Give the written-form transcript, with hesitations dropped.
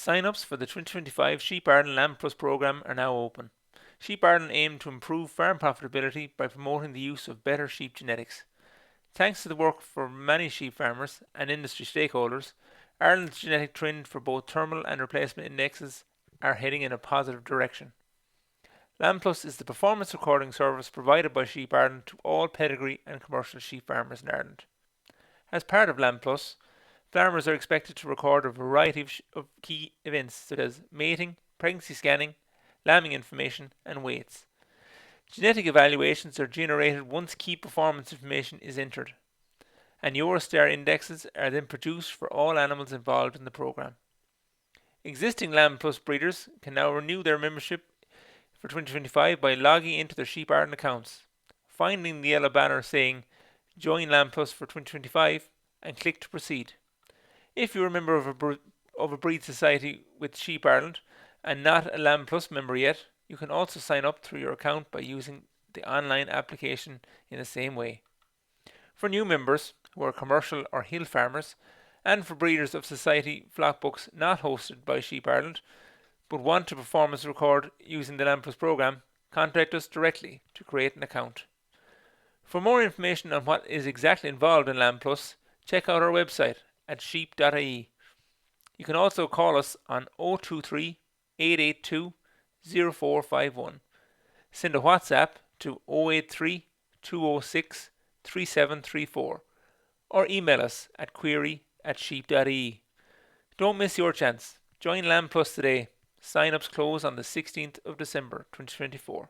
Sign-ups for the 2025 Sheep Ireland LambPlus programme are now open. Sheep Ireland aim to improve farm profitability by promoting the use of better sheep genetics. Thanks to the work from many sheep farmers and industry stakeholders, Ireland's genetic trend for both thermal and replacement indexes are heading in a positive direction. LambPlus is the performance recording service provided by Sheep Ireland to all pedigree and commercial sheep farmers in Ireland. As part of LambPlus, farmers are expected to record a variety of key events such as mating, pregnancy scanning, lambing information, and weights. Genetic evaluations are generated once key performance information is entered, and urostar indexes are then produced for all animals involved in the program. Existing LambPlus breeders can now renew their membership for 2025 by logging into their Sheep Ireland accounts, finding the yellow banner saying Join LambPlus for 2025 and click to proceed. If you're a member of a breed society with Sheep Ireland and not a LambPlus member yet, you can also sign up through your account by using the online application in the same way. For new members who are commercial or hill farmers, and for breeders of society flock books not hosted by Sheep Ireland but want to performance record using the LambPlus program, contact us directly to create an account. For more information on what is exactly involved in LambPlus, check out our website at sheep.ie. You can also call us on 023 882 0451. Send a WhatsApp to 083 206 3734 or email us at query@sheep.ie. Don't miss your chance. Join LambPlus today. Sign-ups close on the 16th of December 2024.